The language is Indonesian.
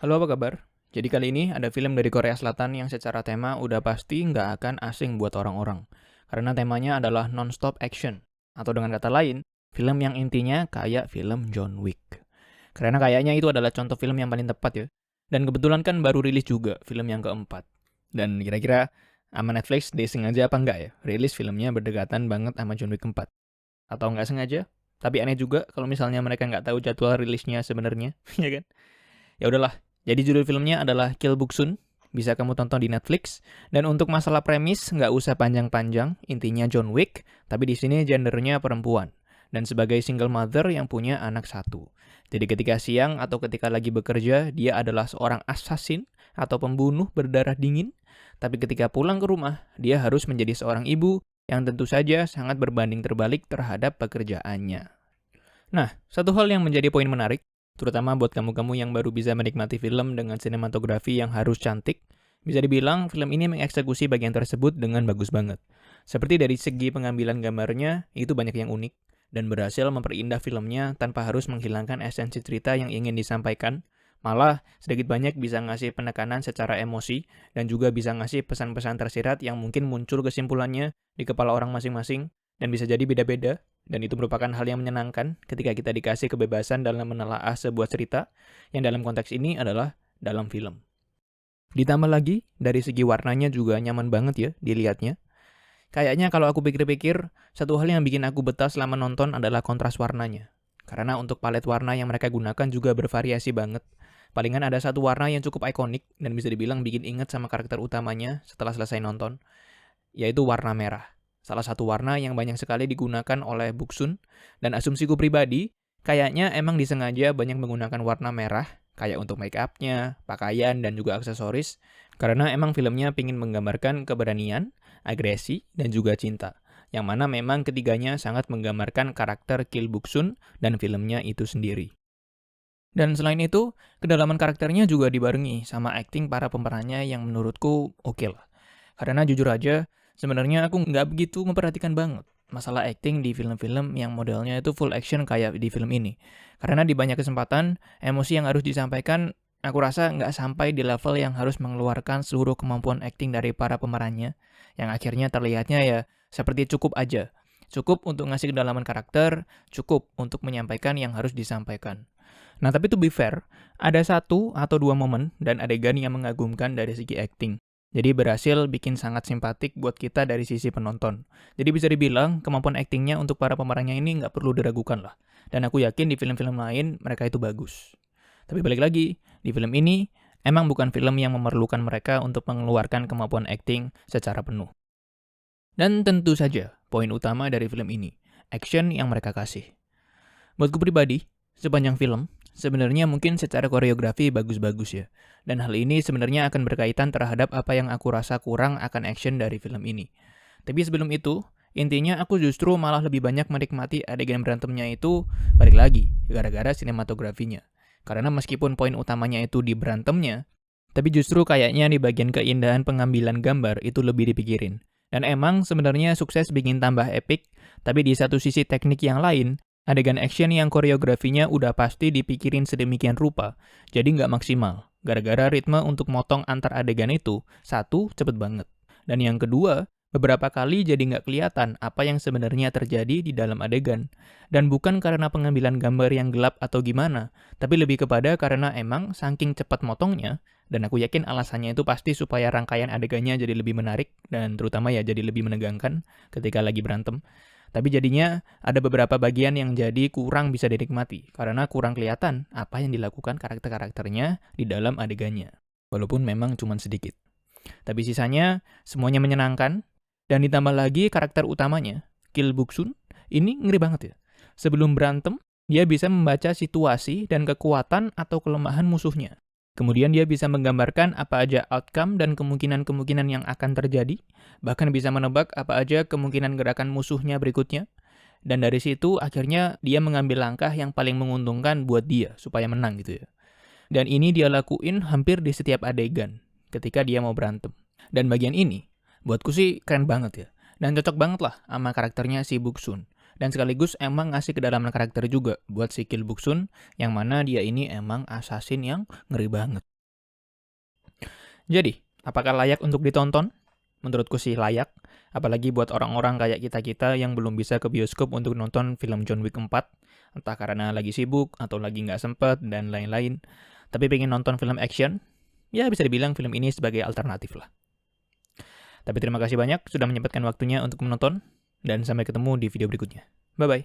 Halo, apa kabar? Jadi kali ini ada film dari Korea Selatan yang secara tema udah pasti nggak akan asing buat orang-orang. Karena temanya adalah non-stop action. Atau dengan kata lain, film yang intinya kayak film John Wick. Karena kayaknya itu adalah contoh film yang paling tepat ya. Dan kebetulan kan baru rilis juga film yang keempat. Dan kira-kira sama Netflix dia sengaja apa enggak ya? Rilis filmnya berdekatan banget sama John Wick keempat. Atau nggak sengaja? Tapi aneh juga kalau misalnya mereka nggak tahu jadwal rilisnya sebenarnya, ya kan? Ya udahlah. Jadi judul filmnya adalah Kill Buksun. Bisa kamu tonton di Netflix. Dan untuk masalah premis, nggak usah panjang-panjang. Intinya John Wick, tapi di sini gendernya perempuan. Dan sebagai single mother yang punya anak satu. Jadi ketika siang atau ketika lagi bekerja, dia adalah seorang assassin atau pembunuh berdarah dingin. Tapi ketika pulang ke rumah, dia harus menjadi seorang ibu yang tentu saja sangat berbanding terbalik terhadap pekerjaannya. Nah, satu hal yang menjadi poin menarik, terutama buat kamu-kamu yang baru bisa menikmati film dengan sinematografi yang harus cantik, bisa dibilang film ini mengeksekusi bagian tersebut dengan bagus banget. Seperti dari segi pengambilan gambarnya, itu banyak yang unik, dan berhasil memperindah filmnya tanpa harus menghilangkan esensi cerita yang ingin disampaikan, malah sedikit banyak bisa ngasih penekanan secara emosi, dan juga bisa ngasih pesan-pesan tersirat yang mungkin muncul kesimpulannya di kepala orang masing-masing, dan bisa jadi beda-beda, dan itu merupakan hal yang menyenangkan ketika kita dikasih kebebasan dalam menelaah sebuah cerita, yang dalam konteks ini adalah dalam film. Ditambah lagi, dari segi warnanya juga nyaman banget ya dilihatnya. Kayaknya kalau aku pikir-pikir, satu hal yang bikin aku betah selama nonton adalah kontras warnanya. Karena untuk palet warna yang mereka gunakan juga bervariasi banget. Palingan ada satu warna yang cukup ikonik dan bisa dibilang bikin inget sama karakter utamanya setelah selesai nonton, yaitu warna merah. Salah satu warna yang banyak sekali digunakan oleh Buksun, dan asumsiku pribadi, kayaknya emang disengaja banyak menggunakan warna merah, kayak untuk make up-nya, pakaian, dan juga aksesoris, karena emang filmnya pingin menggambarkan keberanian, agresi, dan juga cinta. Yang mana memang ketiganya sangat menggambarkan karakter Kim Buksun dan filmnya itu sendiri. Dan selain itu, kedalaman karakternya juga dibarengi sama akting para pemerannya yang menurutku oke lah. Karena jujur aja, sebenarnya aku nggak begitu memperhatikan banget masalah acting di film-film yang modelnya itu full action kayak di film ini. Karena di banyak kesempatan, emosi yang harus disampaikan, aku rasa nggak sampai di level yang harus mengeluarkan seluruh kemampuan acting dari para pemerannya, yang akhirnya terlihatnya ya seperti cukup aja. Cukup untuk ngasih kedalaman karakter, cukup untuk menyampaikan yang harus disampaikan. Nah, tapi to be fair, ada satu atau dua momen dan adegan yang mengagumkan dari segi acting. Jadi berhasil bikin sangat simpatik buat kita dari sisi penonton. Jadi bisa dibilang kemampuan aktingnya untuk para pemerannya ini nggak perlu diragukan lah. Dan aku yakin di film-film lain mereka itu bagus. Tapi balik lagi, di film ini emang bukan film yang memerlukan mereka untuk mengeluarkan kemampuan acting secara penuh. Dan tentu saja, poin utama dari film ini, action yang mereka kasih. Buatku pribadi, sepanjang film, sebenarnya mungkin secara koreografi bagus-bagus ya. Dan hal ini sebenarnya akan berkaitan terhadap apa yang aku rasa kurang akan action dari film ini. Tapi sebelum itu, intinya aku justru malah lebih banyak menikmati adegan berantemnya itu balik lagi, gara-gara sinematografinya. Karena meskipun poin utamanya itu di berantemnya, tapi justru kayaknya di bagian keindahan pengambilan gambar itu lebih dipikirin. Dan emang sebenarnya sukses bikin tambah epic, tapi di satu sisi teknik yang lain, adegan action yang koreografinya udah pasti dipikirin sedemikian rupa, jadi nggak maksimal. Gara-gara ritme untuk motong antar adegan itu, satu, cepet banget. Dan yang kedua, beberapa kali jadi nggak kelihatan apa yang sebenarnya terjadi di dalam adegan. Dan bukan karena pengambilan gambar yang gelap atau gimana, tapi lebih kepada karena emang saking cepat motongnya, dan aku yakin alasannya itu pasti supaya rangkaian adegannya jadi lebih menarik, dan terutama ya jadi lebih menegangkan ketika lagi berantem. Tapi jadinya ada beberapa bagian yang jadi kurang bisa dinikmati, karena kurang kelihatan apa yang dilakukan karakter-karakternya di dalam adegannya. Walaupun memang cuma sedikit. Tapi sisanya semuanya menyenangkan, dan ditambah lagi karakter utamanya, Kim Buksun, ini ngeri banget ya. Sebelum berantem, dia bisa membaca situasi dan kekuatan atau kelemahan musuhnya. Kemudian dia bisa menggambarkan apa aja outcome dan kemungkinan-kemungkinan yang akan terjadi, bahkan bisa menebak apa aja kemungkinan gerakan musuhnya berikutnya. Dan dari situ akhirnya dia mengambil langkah yang paling menguntungkan buat dia supaya menang gitu ya. Dan ini dia lakuin hampir di setiap adegan ketika dia mau berantem. Dan bagian ini buatku sih keren banget ya. Dan cocok banget lah sama karakternya si Buksun. Dan sekaligus emang ngasih kedalaman karakter juga buat si Kim Buksun, yang mana dia ini emang assassin yang ngeri banget. Jadi, apakah layak untuk ditonton? Menurutku sih layak, apalagi buat orang-orang kayak kita-kita yang belum bisa ke bioskop untuk nonton film John Wick 4, entah karena lagi sibuk atau lagi nggak sempet dan lain-lain. Tapi pengen nonton film action, ya bisa dibilang film ini sebagai alternatif lah. Tapi terima kasih banyak sudah menyempatkan waktunya untuk menonton, dan sampai ketemu di video berikutnya. Bye-bye.